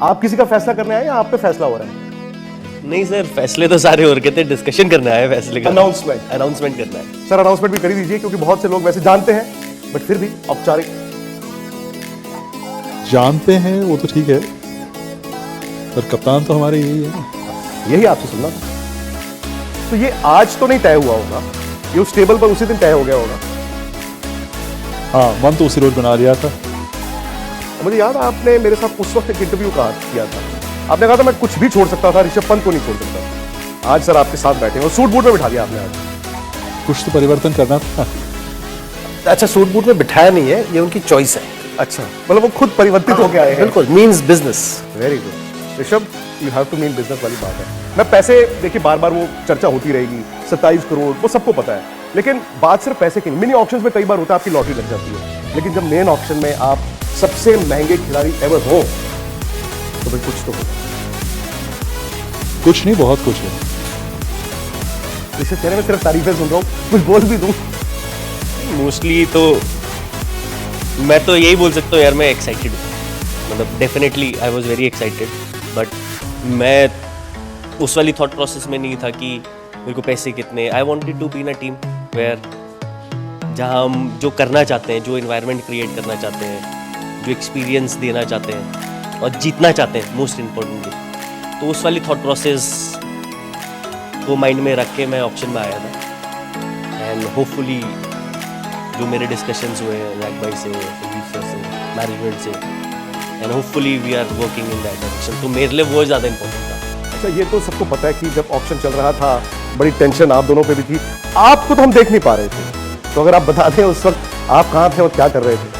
आप किसी का फैसला करने आए या आप पे फैसला हो रहा है? नहीं सर, फैसले तो सारे हो रखे थे, डिस्कशन करना है फैसले का। अनाउंसमेंट करना है सर, अनाउंसमेंट भी कर ही दीजिए, क्योंकि बहुत से लोग वैसे जानते हैं बट फिर भी औपचारिक। जानते हैं वो तो ठीक है, पर कप्तान तो हमारे यही है ना। यही आपसे सुनना था। तो ये आज तो नहीं तय हुआ होगा, ये उस टेबल पर उसी दिन तय हो गया होगा। हाँ, मन तो उसी रोज बना लिया था। मुझे याद है आपने मेरे साथ उस वक्त एक इंटरव्यू किया था, आपने कहा था मैं कुछ भी छोड़ सकता था, ऋषभ पंत को नहीं छोड़ सकता। आज सर आपके साथ बैठे और सूट बूट में बिठा दिया आपने आज। कुछ तो परिवर्तन करना था। अच्छा, सूट बूट में बिठाया नहीं है, ये उनकी चॉइस है। अच्छा, मतलब वो खुद परिवर्तित होकर आए हैं। बिल्कुल, means business. Very good Rishabh, you have to mean business वाली बात है। मैं पैसे, देखिए बार बार वो चर्चा होती रहेगी, 27 करोड़ वो सबको पता है, लेकिन बात सिर्फ पैसे की नहीं। मिनी ऑक्शंस में कई बार होता है आपकी लॉटरी लग जाती है, लेकिन जब मेन ऑक्शन में आप सबसे महंगे खिलाड़ी एवर हो तो भाई कुछ तो होगा। कुछ नहीं, बहुत कुछ है। इसे चेहरे में सिर्फ तारीफें सुन रहा हूँ, कुछ बोल भी दूं। मोस्टली तो मैं तो यही बोल सकता हूँ यार, मैं एक्साइटेड हूँ। मतलब definitely I was very excited, but मैं उस वाली थॉट प्रोसेस में नहीं था कि मेरे को पैसे कितने। I wanted to be in a team where जहाँ हम जो करना चाहते हैं, जो इन्वायरमेंट क्रिएट करना चाहते हैं, जो एक्सपीरियंस देना चाहते हैं और जीतना चाहते हैं मोस्ट इम्पोर्टेंटली, तो उस वाली थॉट प्रोसेस को माइंड में रख के मैं ऑप्शन में आया था। एंड होपफुली जो मेरे डिस्कशंस हुए हैं जैक भाई से, संदीप सर से, मैनेजमेंट से, and hopefully we are working in that direction, तो मेरे लिए वो ज़्यादा इंपॉर्टेंट था। अच्छा, ये तो सबको पता है कि जब ऑप्शन चल रहा था बड़ी टेंशन आप दोनों पे भी थी। आपको तो हम देख नहीं पा रहे थे, तो अगर आप बता दें उस वक्त आप कहाँ थे और क्या कर रहे थे?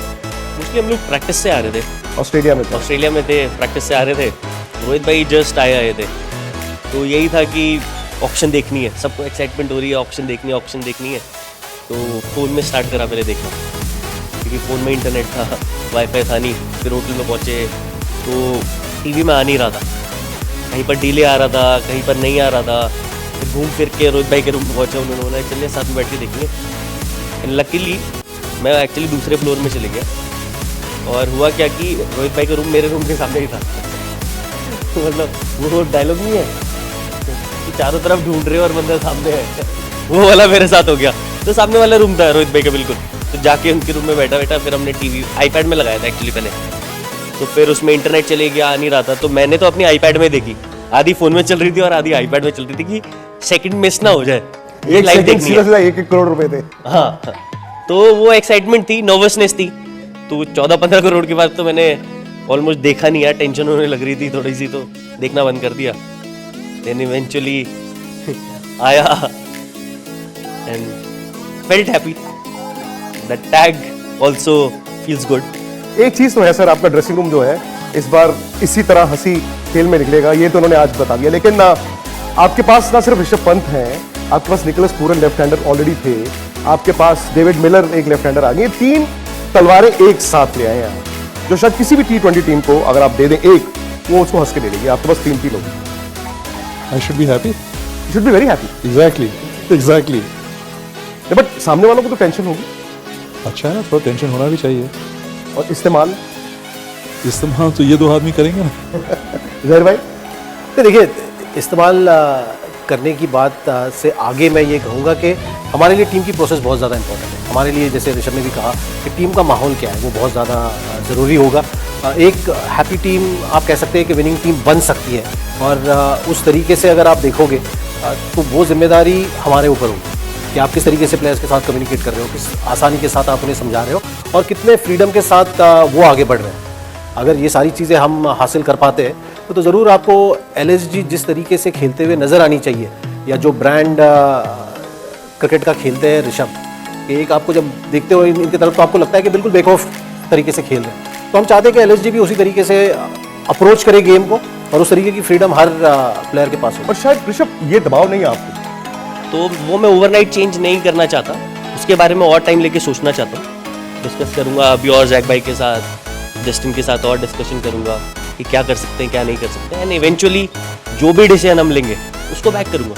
मोस्टली हम लोग प्रैक्टिस से आ रहे थे, ऑस्ट्रेलिया में थे। ऑस्ट्रेलिया में थे, प्रैक्टिस से आ रहे थे। रोहित भाई जस्ट आए थे, तो यही था कि ऑप्शन देखनी है, सबको एक्साइटमेंट हो रही है, ऑप्शन देखनी है। तो फ़ोन में स्टार्ट करा पहले देखना, क्योंकि फ़ोन में इंटरनेट था, वाईफाई था नहीं। फिर होटल में पहुँचे तो टीवी में आ नहीं रहा था, कहीं पर डिले आ रहा था, कहीं पर नहीं आ रहा था। फिर घूम फिर के रोहित भाई के रूम में पहुँचा, उन्होंने बोला चलिए साथ में बैठ के देखेंगे। एंड लकीली मैं एक्चुअली दूसरे फ्लोर में चले गया, और हुआ क्या कि रोहित भाई का रूम मेरे रूम के सामने ही था। तो मतलब वो डायलॉग नहीं है कि चारों तरफ ढूंढ रहे हो और बंदा सामने है, वो वाला मेरे साथ हो गया। तो सामने वाला रूम था रोहित भाई का बिल्कुल, तो जाके उनके रूम में बैठा फिर हमने टीवी आईपैड में लगाया था एक्चुअली पहले। तो फिर उसमें इंटरनेट चले गया, आ नहीं रहा था, तो मैंने तो अपनी आईपैड में देखी, आधी फ़ोन में चल रही थी और आधी आईपैड में चल रही थी कि सेकंड मिस ना हो जाए। एक लाइव देखनी है। 1 करोड़ रुपए थे। हाँ, तो वो एक्साइटमेंट थी, नर्वसनेस थी। तो 14-15 करोड़ के बाद तो मैंने ऑलमोस्ट देखा नहीं यार, टेंशन होने लग रही थी थोड़ी सी, तो देखना बंद कर दिया। देन इवेंचुअली आया and felt happy. The tag also feels good. एक चीज तो है सर, आपका ड्रेसिंग रूम जो है इस बार इसी तरह हंसी खेल में निकलेगा, ये तो उन्होंने आज बता दिया। लेकिन आपके पास ना सिर्फ ऋषभ पंत हैं, आपके पास Nicholas Pooran left hander already थे, आपके पास डेविड मिलर एक लेफ्ट हैंडर आ गए। 3 तलवारें एक साथ ले आए हैं, जो शायद किसी भी T20 टीम को अगर आप दे दें एक, वो उसको हंस के दे देगी। आपके पास 3 लोग। I should be happy. You should be very happy. Exactly. But सामने वालों को तो टेंशन होगी। अच्छा है ना, थोड़ा टेंशन होना भी चाहिए। और इस्तेमाल तो ये 2 आदमी करेंगे ना। जहर भाई, तो देखिए, इस्तेमाल करने की बात से आगे मैं ये कहूँगा कि हमारे लिए टीम की प्रोसेस बहुत ज़्यादा इंपॉर्टेंट है। हमारे लिए, जैसे ऋषभ ने भी कहा, कि टीम का माहौल क्या है वो बहुत ज़्यादा ज़रूरी होगा। एक हैप्पी टीम आप कह सकते हैं कि विनिंग टीम बन सकती है, और उस तरीके से अगर आप देखोगे तो वो जिम्मेदारी हमारे ऊपर होगी कि आप किस तरीके से प्लेयर्स के साथ कम्युनिकेट कर रहे हो, किस आसानी के साथ आप उन्हें समझा रहे हो, और कितने फ्रीडम के साथ वो आगे बढ़ रहे हैं। अगर ये सारी चीज़ें हम हासिल कर पाते हैं तो ज़रूर आपको LSG जिस तरीके से खेलते हुए नज़र आनी चाहिए, या जो ब्रांड क्रिकेट का खेलते हैं ऋषभ, एक आपको जब देखते हो इनकी तरफ तो आपको लगता है कि बिल्कुल बेखौफ तरीके से खेल रहे हैं। तो हम चाहते हैं कि LSG भी उसी तरीके से अप्रोच करे गेम को, और उस तरीके की फ्रीडम हर प्लेयर के पास हो। और शायद ऋषभ ये दबाव नहीं है आपको, तो वो मैं ओवरनाइट चेंज नहीं करना चाहता, उसके बारे में और टाइम लेके सोचना चाहता हूँ। डिस्कस करूँगा अभी और जैक भाई के साथ, जस्टिन के साथ और डिस्कशन करूँगा कि क्या कर सकते हैं, क्या नहीं कर सकते हैं, एंड इवेंचुअली जो भी डिसीजन हम लेंगे उसको बैक करूँगा।